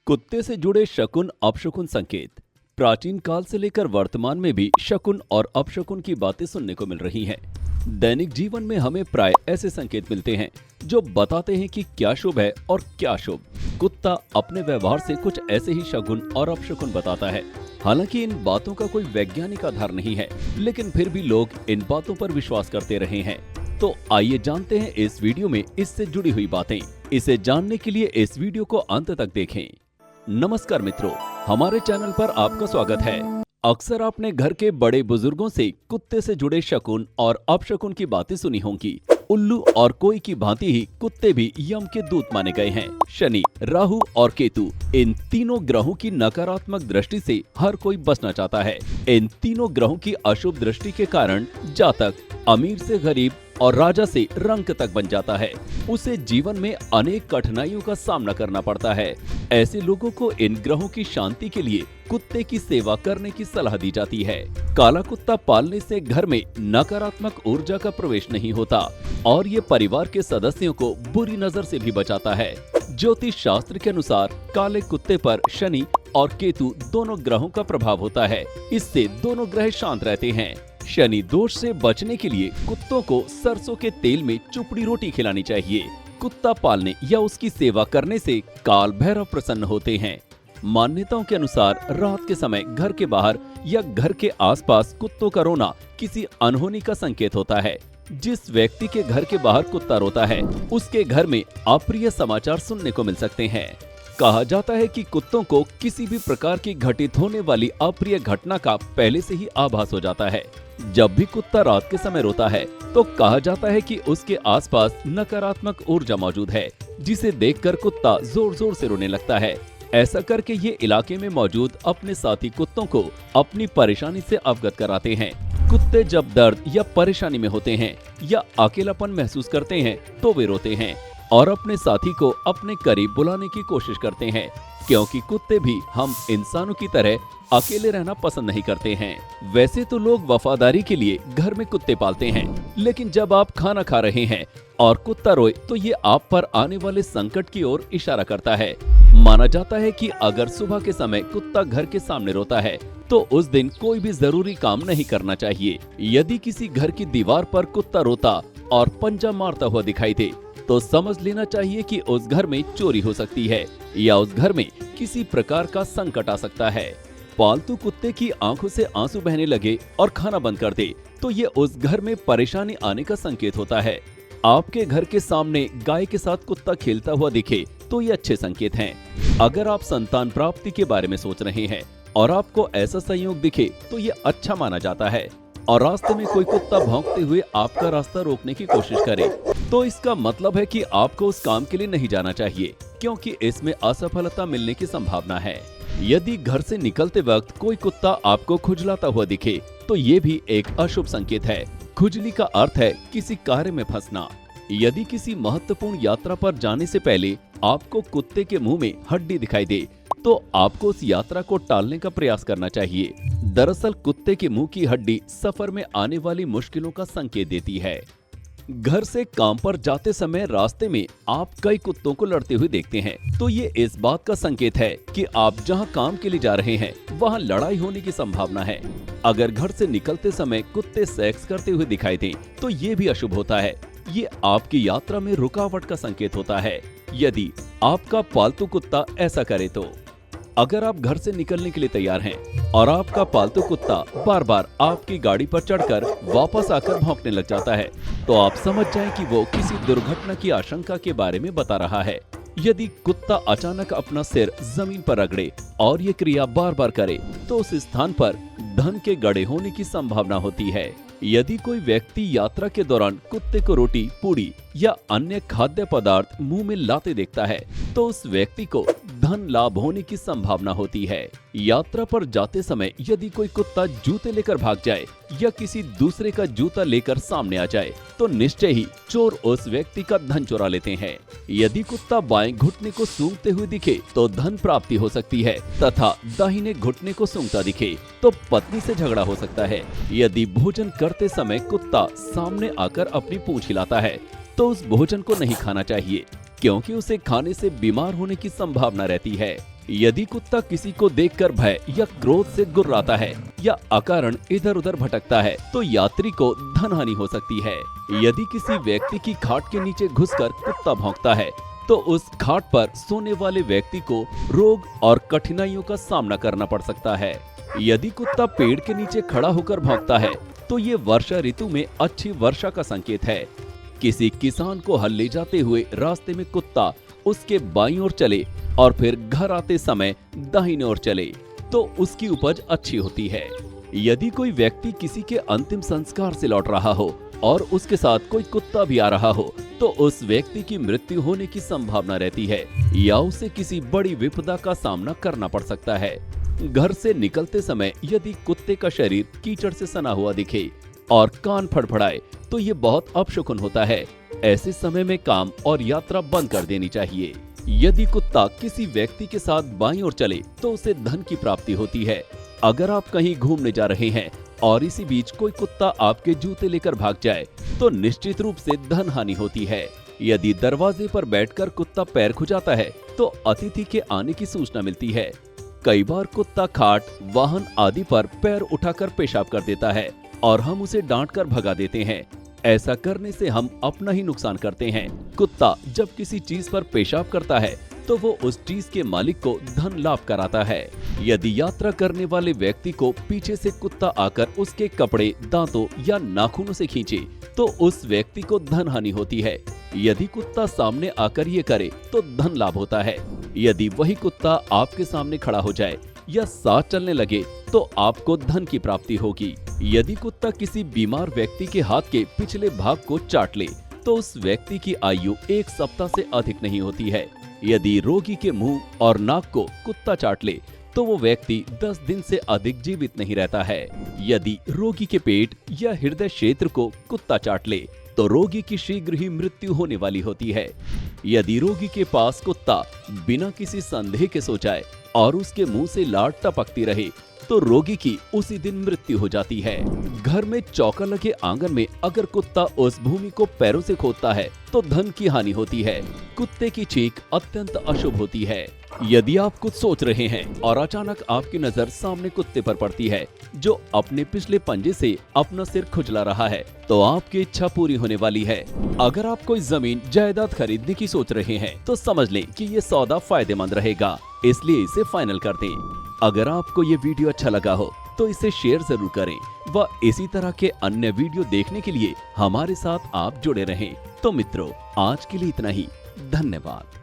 कुत्ते से जुड़े शकुन अपशकुन संकेत। प्राचीन काल से लेकर वर्तमान में भी शकुन और अपशकुन की बातें सुनने को मिल रही हैं। दैनिक जीवन में हमें प्राय ऐसे संकेत मिलते हैं जो बताते हैं कि क्या शुभ है और क्या शुभ। कुत्ता अपने व्यवहार से कुछ ऐसे ही शकुन और अपशकुन बताता है। हालांकि इन बातों का कोई वैज्ञानिक आधार नहीं है, लेकिन फिर भी लोग इन बातों पर विश्वास करते रहे हैं। तो आइए जानते हैं इस वीडियो में इससे जुड़ी हुई बातें। इसे जानने के लिए इस वीडियो को अंत तक देखें। नमस्कार मित्रों, हमारे चैनल पर आपका स्वागत है। अक्सर आपने घर के बड़े बुजुर्गों से कुत्ते से जुड़े शकुन और अपशकुन की बातें सुनी होंगी। उल्लू और कोई की भांति ही कुत्ते भी यम के दूत माने गए हैं। शनि, राहु और केतु, इन तीनों ग्रहों की नकारात्मक दृष्टि से हर कोई बचना चाहता है। इन तीनों ग्रहों की अशुभ दृष्टि के कारण जातक अमीर से गरीब और राजा से रंक तक बन जाता है। उसे जीवन में अनेक कठिनाइयों का सामना करना पड़ता है। ऐसे लोगों को इन ग्रहों की शांति के लिए कुत्ते की सेवा करने की सलाह दी जाती है। काला कुत्ता पालने से घर में नकारात्मक ऊर्जा का प्रवेश नहीं होता और ये परिवार के सदस्यों को बुरी नजर से भी बचाता है। ज्योतिष शास्त्र के अनुसार काले कुत्ते पर शनि और केतु दोनों ग्रहों का प्रभाव होता है। इससे दोनों ग्रह शांत रहते हैं। शनि दोष से बचने के लिए कुत्तों को सरसों के तेल में चुपड़ी रोटी खिलानी चाहिए। कुत्ता पालने या उसकी सेवा करने से काल भैरव प्रसन्न होते हैं। मान्यताओं के अनुसार रात के समय घर के बाहर या घर के आसपास कुत्तों का रोना किसी अनहोनी का संकेत होता है। जिस व्यक्ति के घर के बाहर कुत्ता रोता है, उसके घर में अप्रिय समाचार सुनने को मिल सकते हैं। कहा जाता है कि कुत्तों को किसी भी प्रकार की घटित होने वाली अप्रिय घटना का पहले से ही आभास हो जाता है। जब भी कुत्ता रात के समय रोता है तो कहा जाता है कि उसके आसपास नकारात्मक ऊर्जा मौजूद है, जिसे देखकर कुत्ता जोर जोर से रोने लगता है। ऐसा करके ये इलाके में मौजूद अपने साथी कुत्तों को अपनी परेशानी से अवगत कराते हैं। कुत्ते जब दर्द या परेशानी में होते हैं या अकेलापन महसूस करते हैं तो वे रोते हैं और अपने साथी को अपने करीब बुलाने की कोशिश करते हैं, क्योंकि कुत्ते भी हम इंसानों की तरह अकेले रहना पसंद नहीं करते हैं। वैसे तो लोग वफादारी के लिए घर में कुत्ते पालते हैं, लेकिन जब आप खाना खा रहे हैं और कुत्ता रोए तो ये आप पर आने वाले संकट की ओर इशारा करता है। माना जाता है कि अगर सुबह के समय कुत्ता घर के सामने रोता है तो उस दिन कोई भी जरूरी काम नहीं करना चाहिए। यदि किसी घर की दीवार पर कुत्ता रोता और पंजा मारता हुआ दिखाई दे तो समझ लेना चाहिए कि उस घर में चोरी हो सकती है या उस घर में किसी प्रकार का संकट आ सकता है। पालतू कुत्ते की आंखों से आंसू बहने लगे और खाना बंद कर दे तो ये उस घर में परेशानी आने का संकेत होता है। आपके घर के सामने गाय के साथ कुत्ता खेलता हुआ दिखे तो ये अच्छे संकेत हैं। अगर आप संतान प्राप्ति के बारे में सोच रहे हैं और आपको ऐसा संयोग दिखे तो ये अच्छा माना जाता है। और रास्ते में कोई कुत्ता भौंकते हुए आपका रास्ता रोकने की कोशिश करे तो इसका मतलब है कि आपको उस काम के लिए नहीं जाना चाहिए, क्योंकि इसमें असफलता मिलने की संभावना है। यदि घर से निकलते वक्त कोई कुत्ता आपको खुजलाता हुआ दिखे तो ये भी एक अशुभ संकेत है। खुजली का अर्थ है किसी कार्य में फंसना। यदि किसी महत्वपूर्ण यात्रा पर जाने से पहले आपको कुत्ते के मुंह में हड्डी दिखाई दे तो आपको उस यात्रा को टालने का प्रयास करना चाहिए। दरअसल कुत्ते के मुंह की हड्डी सफर में आने वाली मुश्किलों का संकेत देती है। घर से काम पर जाते समय रास्ते में आप कई कुत्तों को लड़ते हुए देखते हैं तो ये इस बात का संकेत है कि आप जहां काम के लिए जा रहे हैं वहां लड़ाई होने की संभावना है। अगर घर से निकलते समय कुत्ते सेक्स करते हुए दिखाई दें तो ये भी अशुभ होता है। ये आपकी यात्रा में रुकावट का संकेत होता है यदि आपका पालतू कुत्ता ऐसा करे तो। अगर आप घर से निकलने के लिए तैयार हैं और आपका पालतू कुत्ता बार बार आपकी गाड़ी पर चढ़कर वापस आकर भौंकने लग जाता है तो आप समझ जाएं कि वो किसी दुर्घटना की आशंका के बारे में बता रहा है। यदि कुत्ता अचानक अपना सिर जमीन पर रगड़े और ये क्रिया बार बार करे तो उस स्थान पर धन के गड़े होने की संभावना होती है। यदि कोई व्यक्ति यात्रा के दौरान कुत्ते को रोटी, पूड़ी या अन्य खाद्य पदार्थ मुंह में लाते देखता है तो उस व्यक्ति को धन लाभ होने की संभावना होती है। यात्रा पर जाते समय यदि कोई कुत्ता जूते लेकर भाग जाए या किसी दूसरे का जूता लेकर सामने आ जाए तो निश्चय ही चोर उस व्यक्ति का धन चुरा लेते हैं। यदि कुत्ता बाएं घुटने को सूंघते हुए दिखे तो धन प्राप्ति हो सकती है तथा दाहिने घुटने को सूंघता दिखे तो पत्नी से झगड़ा हो सकता है। यदि भोजन करते समय कुत्ता सामने आकर अपनी पूंछ हिलाता है तो उस भोजन को नहीं खाना चाहिए, क्योंकि उसे खाने से बीमार होने की संभावना रहती है। यदि कुत्ता किसी को देखकर भय या क्रोध से गुर्राता है या अकारण इधर उधर भटकता है तो यात्री को धन हानि हो सकती है। यदि किसी व्यक्ति की खाट के नीचे घुसकर कुत्ता भौंकता है तो उस खाट पर सोने वाले व्यक्ति को रोग और कठिनाइयों का सामना करना पड़ सकता है। यदि कुत्ता पेड़ के नीचे खड़ा होकर भौंकता है तो ये वर्षा ऋतु में अच्छी वर्षा का संकेत है। किसी किसान को हल ले जाते हुए रास्ते में कुत्ता उसके बाईं ओर चले और फिर घर आते समय दाहिने ओर चले तो उसकी उपज अच्छी होती है। यदि कोई व्यक्ति किसी के अंतिम संस्कार से लौट रहा हो और उसके साथ कोई कुत्ता भी आ रहा हो तो उस व्यक्ति की मृत्यु होने की संभावना रहती है या उसे किसी बड़ी विपदा का सामना करना पड़ सकता है। घर से निकलते समय यदि कुत्ते का शरीर कीचड़ से सना हुआ दिखे और कान फड़फड़ाए तो ये बहुत अपशकुन होता है। ऐसे समय में काम और यात्रा बंद कर देनी चाहिए। यदि कुत्ता किसी व्यक्ति के साथ बाईं ओर चले तो उसे धन की प्राप्ति होती है। अगर आप कहीं घूमने जा रहे हैं और इसी बीच कोई कुत्ता आपके जूते लेकर भाग जाए तो निश्चित रूप से धन हानि होती है। यदि दरवाजे पर बैठकर कुत्ता पैर खुजाता है तो अतिथि के आने की सूचना मिलती है। कई बार कुत्ता खाट, वाहन आदि पर पैर उठाकर पेशाब कर देता है और हम उसे डांटकर भगा देते हैं। ऐसा करने से हम अपना ही नुकसान करते हैं। कुत्ता जब किसी चीज पर पेशाब करता है तो वो उस चीज के मालिक को धन लाभ कराता है। यदि यात्रा करने वाले व्यक्ति को पीछे से कुत्ता आकर उसके कपड़े, दांतों या नाखूनों से खींचे तो उस व्यक्ति को धन हानि होती है। यदि कुत्ता सामने आकर ये करे तो धन लाभ होता है। यदि वही कुत्ता आपके सामने खड़ा हो जाए या साथ चलने लगे तो आपको धन की प्राप्ति होगी। यदि कुत्ता किसी बीमार व्यक्ति के हाथ के पिछले भाग को चाट ले तो उस व्यक्ति की आयु 1 सप्ताह से अधिक नहीं होती है। यदि रोगी के मुंह और नाक को कुत्ता चाट ले तो वो व्यक्ति 10 दिन से अधिक जीवित नहीं रहता है। यदि रोगी के पेट या हृदय क्षेत्र को कुत्ता चाट ले तो रोगी की शीघ्र ही मृत्यु होने वाली होती है। यदि रोगी के पास कुत्ता बिना किसी संदेह के सो जाए और उसके मुंह से लार टपकती रहे तो रोगी की उसी दिन मृत्यु हो जाती है। घर में चौका लगे आंगन में अगर कुत्ता उस भूमि को पैरों से खोदता है तो धन की हानि होती है। कुत्ते की चीख अत्यंत अशुभ होती है। यदि आप कुछ सोच रहे हैं और अचानक आपकी नजर सामने कुत्ते पर पड़ती है जो अपने पिछले पंजे से अपना सिर खुजला रहा है तो आपकी इच्छा पूरी होने वाली है। अगर आप कोई जमीन जायदाद खरीदने की सोच रहे हैं तो समझ लें कि ये सौदा फायदेमंद रहेगा, इसलिए इसे फाइनल कर दें। अगर आपको ये वीडियो अच्छा लगा हो तो इसे शेयर जरूर करें व इसी तरह के अन्य वीडियो देखने के लिए हमारे साथ आप जुड़े रहें। तो मित्रों, आज के लिए इतना ही। धन्यवाद।